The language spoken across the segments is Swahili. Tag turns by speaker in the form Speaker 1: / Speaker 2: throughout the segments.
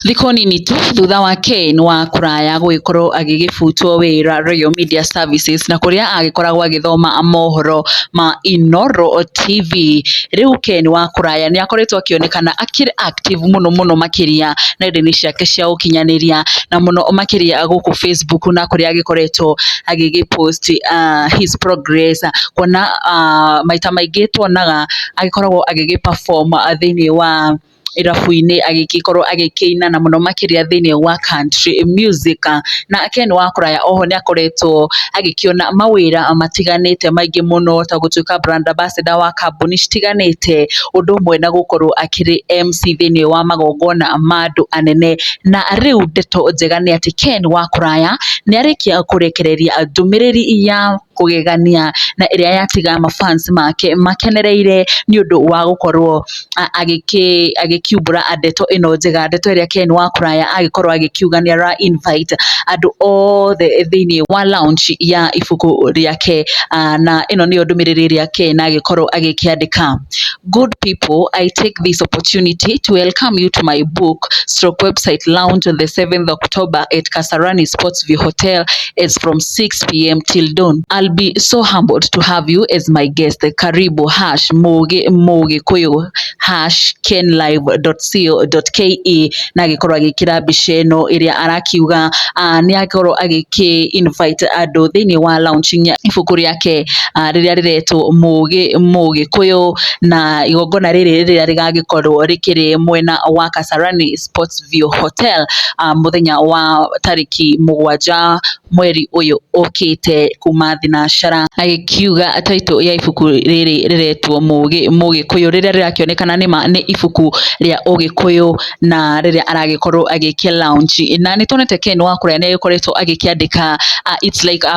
Speaker 1: Thikũ nini tu thutha wa Ken wa Kuraya gũgĩkorwo agĩgĩbutwo wĩra Royal Media Services na kũrĩa agĩkoragwo agĩthoma mohoro ma Inooro TV. Rĩu Ken wa Kuraya nĩ akoretwo akĩonekana akĩrĩ active mũno makĩria nenda-inĩ ciake cia ũkinyanĩria na mũno makĩria gũkũ Facebook na kũrĩa agĩkoretwo agĩgĩpost his progress, kuona maita maingĩ tuonaga agĩkoragwo agĩgĩperform thĩinĩ wa irabu-inĩ agĩkorwo agĩkĩina na mũno makĩria thĩinĩ wa country music. Na Ken wa Kuraya oho nĩ akoretwo agĩkĩona mawĩra matiganĩte maingĩ mũno ta gũtuĩka brand ambassador wa kambuni citiganĩte, ũndũ ũmwe na gũkorwo akĩrĩ MC thĩinĩ wa magongona ma andũ anene. Na rĩu ndeto njega nĩ atĩ Ken wa Kuraya nĩ arĩkia kũrekereria ndũmĩrĩri ya kũgegania na ĩrĩa yatiga mafans make makenereire nĩ ũndũ wa gũkorwo agĩkiumbũra ndeto ĩno njega, ndeto ĩrĩa Ken wa Kuraya agĩkorwo agĩkiuga nĩ ara invite andũ othe thĩinĩ wa launch ya ibuku rĩake. Na ĩno nĩyo ndũmĩrĩri ĩrĩa Ken agĩkorwo agĩkĩandĩka: Good people, I take this opportunity to welcome you to my book stroke website launch on the 7th October at Kasarani Sportsview Hotel. It's from 6 p.m. till dawn. I'll be so humbled to have you as my guest. Karibu #Mugi #kenlive.co.ke. na agĩkorwo agĩkĩra mbica ĩno ĩrĩa arakiuga nĩ agĩkorwo invite andũ thĩinĩ wa launching ya ibuku rĩake rĩrĩa rĩretwo Mũgĩkũyũ, na igongona rĩrĩ rĩrĩa rĩgagĩkorwo rĩkĩrĩ mwena wa Kasarani Sportsview Hotel mũthenya wa tarĩki 7 mweri ũyũ ũkĩte kuma thinacara. Agĩkiuga title ya ibuku rĩrĩ rĩretwo Mũgĩkũyũ, rĩrĩa rĩrakĩonekana nĩ ibuku rĩa Ũgĩkũyũ na rĩrĩa aragĩkorwo agĩkia launch. Na nĩ tuonete Ken wa Kuraya nĩ agĩkoretwo agĩkĩandĩka it's like a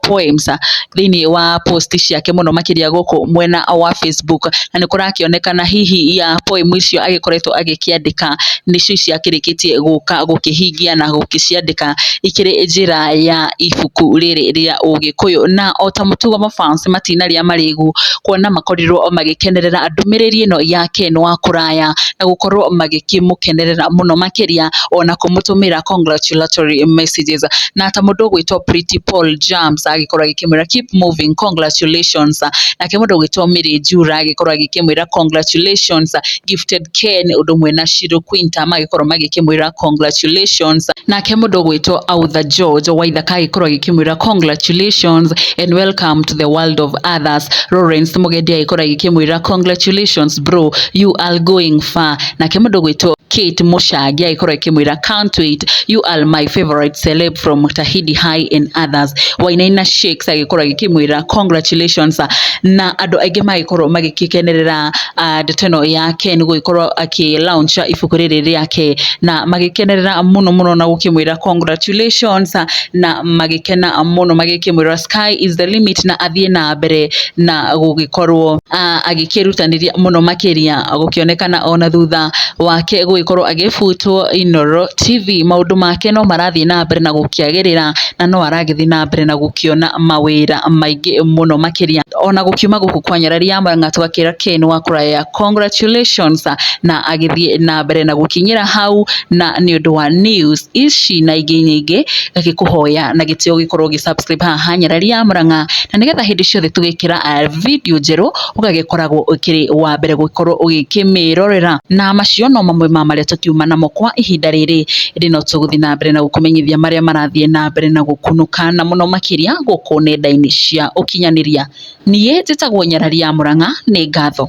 Speaker 1: poems thĩinĩ wa post ciake mũno makĩria gũkũ mwena wa Facebook, na nĩ kũrakĩonekana hihi ya poem icio agĩkoretwo agĩkĩandĩka nĩcio ciakĩrĩkĩtie gũkĩhingia na gũkĩciandĩka ikĩrĩ njĩra ya ibuku rĩrĩ rĩa Ũgĩkũyũ. Na o ta mũtugo mafans matinarĩa marĩgu kuona makorirwo magĩkenerera ndũmĩrĩri ĩno ya Ken wa Kuraya na gũkorwo magĩkĩmũkenerera mũno makĩria ona kũmũtũmĩra congratulatory messages. Na ta mũndũ ũgwĩtwo Pretty Paul Jams agĩkorwo agĩkĩmwĩra keep moving, congratulations. Nake mũndũ ũgwĩtwo Mary Jura agĩkorwo agĩkĩmwĩra congratulations. Gifted Ken ũndũ ũmwe na Shiro Quinta magĩkorwo magĩkĩmwĩra congratulations. Nake mũndũ ũgwĩtwo Autha George Waithaka agĩkorwo agĩkĩmwĩra congratulations and welcome to the world of others. Lawrence Mugendi agĩkorwo agĩkĩmwĩra congratulations bro, you are going far. Nake mũndũ ũgwĩtwo Kate Mushagi agĩkorwo agĩkĩmwĩra can't wait, you are my favorite celeb from Tahidi High and others. Wainaina Shakes agĩkorwo agĩkĩmwĩra congratulations. Na andũ aingĩ magĩkorwo magĩkĩkenerera ndeto ĩno ya Ken gũgĩkorwo akĩ-launch ibuku rĩrĩ rĩake na magĩkenerera mũno na gũkĩmwĩra congratulations, na magĩkena mũno magĩkĩmwĩra sky is the limit na athiĩ na mbere na gũgĩkorwo agĩkĩrutanĩria mũno makĩria. Gũkĩonekana ona thutha wake gũgĩkorwo agĩbutwo Inooro TV, maũndũ make no marathiĩ na mbere na gũkĩagĩrĩra na no aragĩthiĩ na mbere na gũkĩona mawĩra maingĩ mũno makĩria. Ona gũkiuma gũkũ kwa Nyarari ya Murang'a tũgakĩra Ken wa Kuraya congratulations na agĩthiĩ na mbere na gũkinyĩra hau. Na nĩ ũndũ wa news ici na ingĩ nyingĩ gakĩkũhoya na gĩtĩo gĩkorwo gĩ-subscribe haha Nyarari ya Murang'a, na nĩgetha hĩndĩ ciothe tũgĩkĩra video njerũ ũgagĩkoragwo ũkĩrĩ wa mbere gũkorwo ũgĩkĩmĩrorera. Na macio no mamwe ma marĩa tũkiuma namo kwa ihinda rĩrĩ, ĩndĩ no tũgũthiĩ na mbere na gũkũmenyithia marĩa marathiĩ na mbere na gũkunũka na mũno makĩria gũkũ nenda-inĩ cia ũkinyanĩria. Niĩ njĩtagwo Nyarari ya Murang'a, nĩ ngatho.